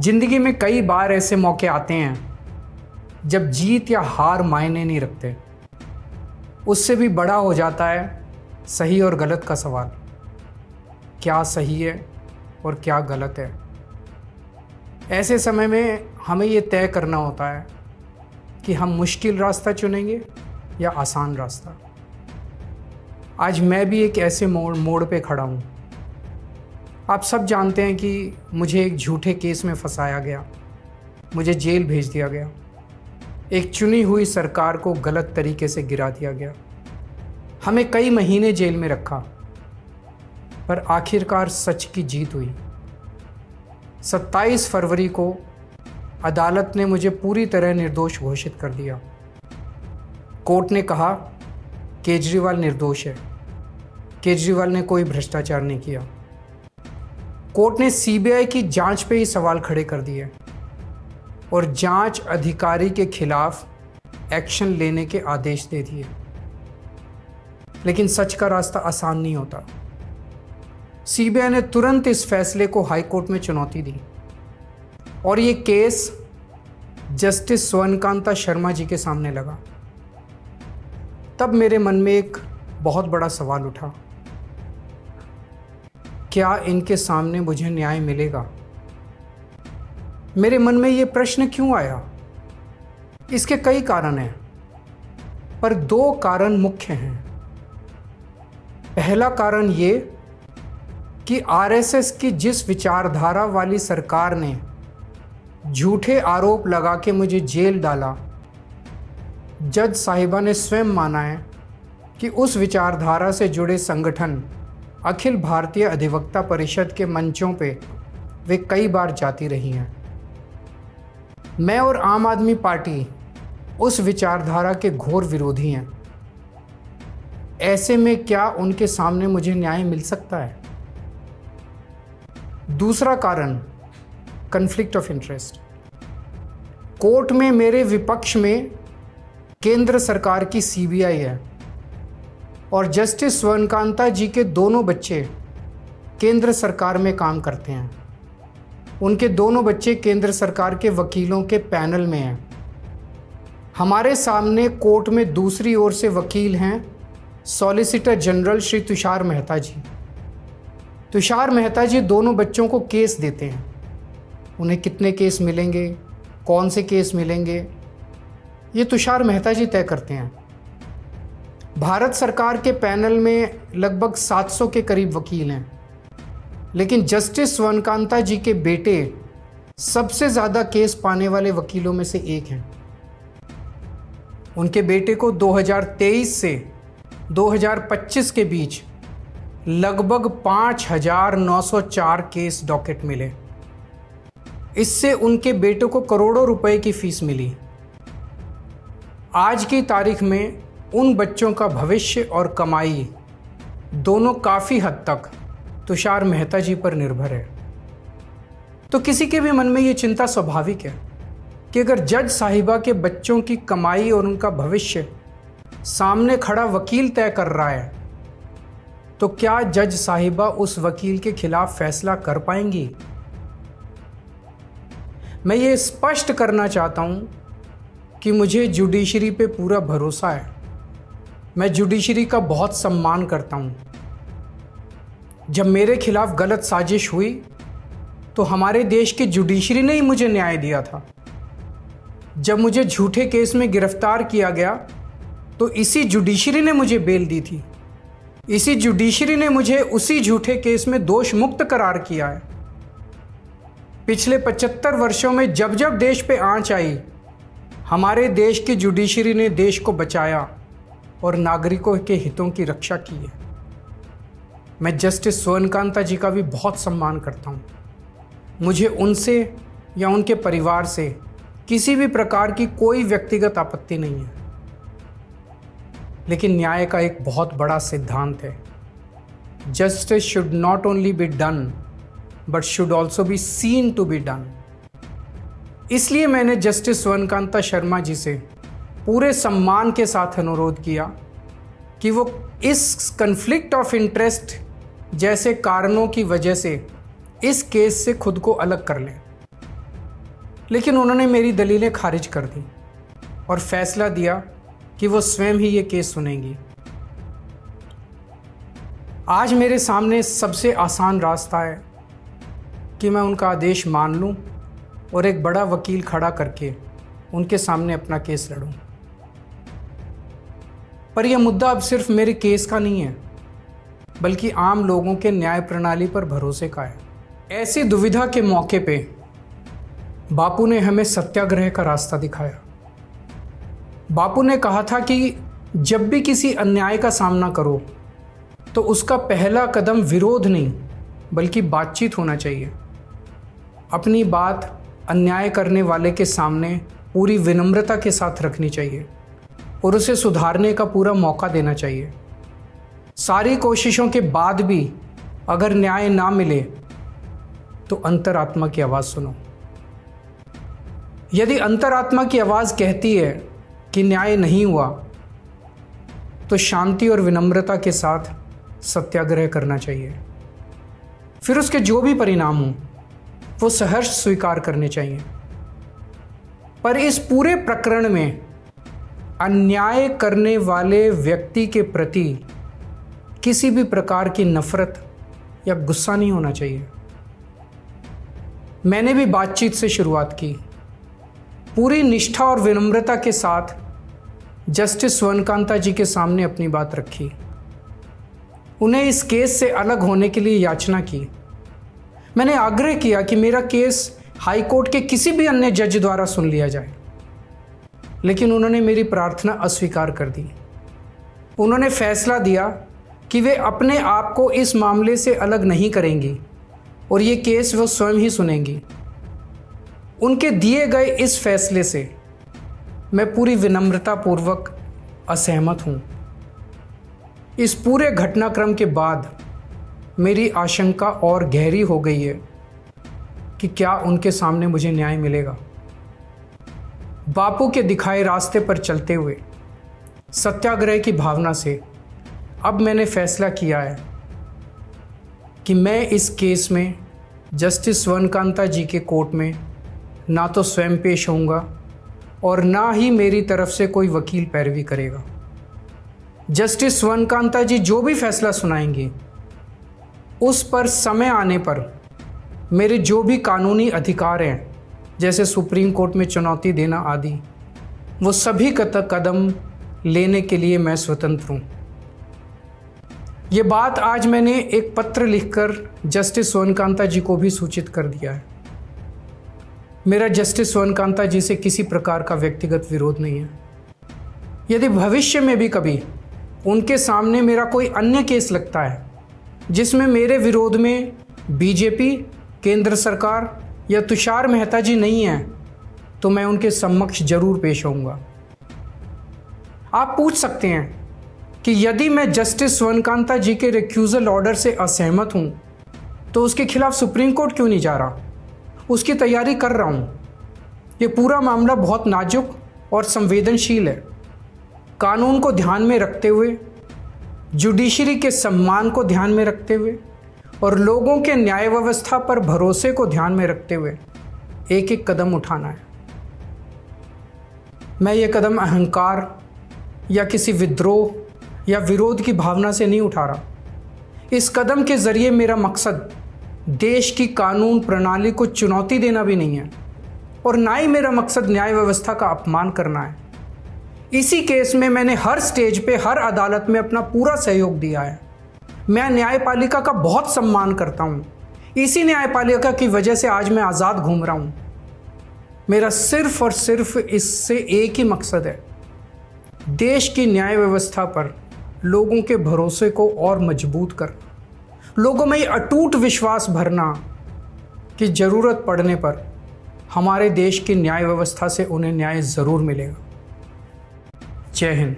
जिंदगी में कई बार ऐसे मौके आते हैं जब जीत या हार मायने नहीं रखते। उससे भी बड़ा हो जाता है सही और गलत का सवाल। क्या सही है और क्या गलत है। ऐसे समय में हमें ये तय करना होता है कि हम मुश्किल रास्ता चुनेंगे या आसान रास्ता। आज मैं भी एक ऐसे मोड़ पे खड़ा हूँ। आप सब जानते हैं कि मुझे एक झूठे केस में फंसाया गया, मुझे जेल भेज दिया गया, एक चुनी हुई सरकार को गलत तरीके से गिरा दिया गया, हमें कई महीने जेल में रखा, पर आखिरकार सच की जीत हुई। 27 फरवरी को अदालत ने मुझे पूरी तरह निर्दोष घोषित कर दिया। कोर्ट ने कहा केजरीवाल निर्दोष है, केजरीवाल ने कोई भ्रष्टाचार नहीं किया। कोर्ट ने सीबीआई की जांच पे ही सवाल खड़े कर दिए और जांच अधिकारी के खिलाफ एक्शन लेने के आदेश दे दिए। लेकिन सच का रास्ता आसान नहीं होता। सीबीआई ने तुरंत इस फैसले को हाई कोर्ट में चुनौती दी और ये केस जस्टिस स्वर्णकांता शर्मा जी के सामने लगा। तब मेरे मन में एक बहुत बड़ा सवाल उठा, क्या इनके सामने मुझे न्याय मिलेगा? मेरे मन में ये प्रश्न क्यों आया? इसके कई कारण हैं, पर 2 कारण मुख्य हैं। पहला कारण ये कि आरएसएस की जिस विचारधारा वाली सरकार ने झूठे आरोप लगा के मुझे जेल डाला, जज साहिबा ने स्वयं माना है कि उस विचारधारा से जुड़े संगठन अखिल भारतीय अधिवक्ता परिषद के मंचों पे वे कई बार जाती रही हैं। मैं और आम आदमी पार्टी उस विचारधारा के घोर विरोधी हैं। ऐसे में क्या उनके सामने मुझे न्याय मिल सकता है? दूसरा कारण कॉन्फ्लिक्ट ऑफ इंटरेस्ट। कोर्ट में मेरे विपक्ष में केंद्र सरकार की सीबीआई है और जस्टिस स्वर्णकांता जी के दोनों बच्चे केंद्र सरकार में काम करते हैं। उनके दोनों बच्चे केंद्र सरकार के वकीलों के पैनल में हैं। हमारे सामने कोर्ट में दूसरी ओर से वकील हैं सॉलिसिटर जनरल श्री तुषार मेहता जी। तुषार मेहता जी दोनों बच्चों को केस देते हैं। उन्हें कितने केस मिलेंगे, कौन से केस मिलेंगे, ये तुषार मेहता जी तय करते हैं। भारत सरकार के पैनल में लगभग 700 के करीब वकील हैं, लेकिन जस्टिस स्वर्णकांता जी के बेटे सबसे ज़्यादा केस पाने वाले वकीलों में से एक हैं। उनके बेटे को 2023 से 2025 के बीच लगभग 5,904 केस डॉकेट मिले। इससे उनके बेटे को करोड़ों रुपए की फीस मिली। आज की तारीख में उन बच्चों का भविष्य और कमाई दोनों काफ़ी हद तक तुषार मेहता जी पर निर्भर है। तो किसी के भी मन में ये चिंता स्वाभाविक है कि अगर जज साहिबा के बच्चों की कमाई और उनका भविष्य सामने खड़ा वकील तय कर रहा है, तो क्या जज साहिबा उस वकील के खिलाफ फैसला कर पाएंगी? मैं ये स्पष्ट करना चाहता हूं कि मुझे जुडिशरी पे पूरा भरोसा है। मैं जुडिशरी का बहुत सम्मान करता हूं। जब मेरे खिलाफ गलत साजिश हुई तो हमारे देश की जुडिशरी ने ही मुझे न्याय दिया था। जब मुझे झूठे केस में गिरफ्तार किया गया तो इसी जुडिशरी ने मुझे बेल दी थी। इसी जुडिशरी ने मुझे उसी झूठे केस में दोष मुक्त करार किया है। पिछले 75 वर्षों में जब जब देश पे आंच आई, हमारे देश की जुडिशरी ने देश को बचाया और नागरिकों के हितों की रक्षा की है। मैं जस्टिस स्वर्णकांता जी का भी बहुत सम्मान करता हूँ। मुझे उनसे या उनके परिवार से किसी भी प्रकार की कोई व्यक्तिगत आपत्ति नहीं है। लेकिन न्याय का एक बहुत बड़ा सिद्धांत है, justice should not only be done but should also be seen to be done. इसलिए मैंने जस्टिस स्वर्णकांता शर्मा जी से पूरे सम्मान के साथ अनुरोध किया कि वो इस कन्फ्लिक्ट ऑफ इंटरेस्ट जैसे कारणों की वजह से इस केस से खुद को अलग कर लें। लेकिन उन्होंने मेरी दलीलें खारिज कर दी और फैसला दिया कि वो स्वयं ही ये केस सुनेंगी। आज मेरे सामने सबसे आसान रास्ता है कि मैं उनका आदेश मान लूं और एक बड़ा वकील खड़ा करके उनके सामने अपना केस लड़ूं। पर यह मुद्दा अब सिर्फ मेरे केस का नहीं है, बल्कि आम लोगों के न्याय प्रणाली पर भरोसे का है। ऐसी दुविधा के मौके पे बापू ने हमें सत्याग्रह का रास्ता दिखाया। बापू ने कहा था कि जब भी किसी अन्याय का सामना करो तो उसका पहला कदम विरोध नहीं बल्कि बातचीत होना चाहिए। अपनी बात अन्याय करने वाले के सामने पूरी विनम्रता के साथ रखनी चाहिए और उसे सुधारने का पूरा मौका देना चाहिए। सारी कोशिशों के बाद भी अगर न्याय ना मिले तो अंतरात्मा की आवाज़ सुनो। यदि अंतरात्मा की आवाज़ कहती है कि न्याय नहीं हुआ तो शांति और विनम्रता के साथ सत्याग्रह करना चाहिए। फिर उसके जो भी परिणाम हों वो सहर्ष स्वीकार करने चाहिए। पर इस पूरे प्रकरण में अन्याय करने वाले व्यक्ति के प्रति किसी भी प्रकार की नफरत या गुस्सा नहीं होना चाहिए। मैंने भी बातचीत से शुरुआत की, पूरी निष्ठा और विनम्रता के साथ जस्टिस स्वर्णकांता जी के सामने अपनी बात रखी। उन्हें इस केस से अलग होने के लिए याचना की। मैंने आग्रह किया कि मेरा केस हाई कोर्ट के किसी भी अन्य जज द्वारा सुन लिया जाए, लेकिन उन्होंने मेरी प्रार्थना अस्वीकार कर दी। उन्होंने फैसला दिया कि वे अपने आप को इस मामले से अलग नहीं करेंगी और ये केस वो स्वयं ही सुनेंगी। उनके दिए गए इस फैसले से मैं पूरी विनम्रता पूर्वक असहमत हूँ। इस पूरे घटनाक्रम के बाद मेरी आशंका और गहरी हो गई है कि क्या उनके सामने मुझे न्याय मिलेगा। बापू के दिखाए रास्ते पर चलते हुए सत्याग्रह की भावना से अब मैंने फैसला किया है कि मैं इस केस में जस्टिस स्वर्णकांता जी के कोर्ट में ना तो स्वयं पेश होऊंगा और ना ही मेरी तरफ से कोई वकील पैरवी करेगा। जस्टिस स्वर्णकांता जी जो भी फैसला सुनाएंगे उस पर समय आने पर मेरे जो भी कानूनी अधिकार हैं, जैसे सुप्रीम कोर्ट में चुनौती देना आदि, वो सभी कदम लेने के लिए मैं स्वतंत्र हूँ। ये बात आज मैंने एक पत्र लिखकर जस्टिस स्वर्णकांता जी को भी सूचित कर दिया है। मेरा जस्टिस स्वर्णकांता जी से किसी प्रकार का व्यक्तिगत विरोध नहीं है। यदि भविष्य में भी कभी उनके सामने मेरा कोई अन्य केस लगता है जिसमें मेरे विरोध में बीजेपी, केंद्र सरकार या तुषार मेहता जी नहीं हैं, तो मैं उनके समक्ष जरूर पेश होऊंगा। आप पूछ सकते हैं कि यदि मैं जस्टिस स्वर्णकांता जी के रिक्यूजल ऑर्डर से असहमत हूं तो उसके खिलाफ सुप्रीम कोर्ट क्यों नहीं जा रहा? उसकी तैयारी कर रहा हूं। ये पूरा मामला बहुत नाजुक और संवेदनशील है। कानून को ध्यान में रखते हुए, जुडिशरी के सम्मान को ध्यान में रखते हुए और लोगों के न्याय व्यवस्था पर भरोसे को ध्यान में रखते हुए एक एक कदम उठाना है। मैं ये कदम अहंकार या किसी विद्रोह या विरोध की भावना से नहीं उठा रहा। इस कदम के जरिए मेरा मकसद देश की कानून प्रणाली को चुनौती देना भी नहीं है और ना ही मेरा मकसद न्याय व्यवस्था का अपमान करना है। इसी केस में मैंने हर स्टेज पे, हर अदालत में अपना पूरा सहयोग दिया है। मैं न्यायपालिका का बहुत सम्मान करता हूँ। इसी न्यायपालिका की वजह से आज मैं आज़ाद घूम रहा हूँ। मेरा सिर्फ और सिर्फ इससे एक ही मकसद है, देश की न्याय व्यवस्था पर लोगों के भरोसे को और मजबूत करना, लोगों में ये अटूट विश्वास भरना कि ज़रूरत पड़ने पर हमारे देश की न्याय व्यवस्था से उन्हें न्याय ज़रूर मिलेगा। जय हिंद।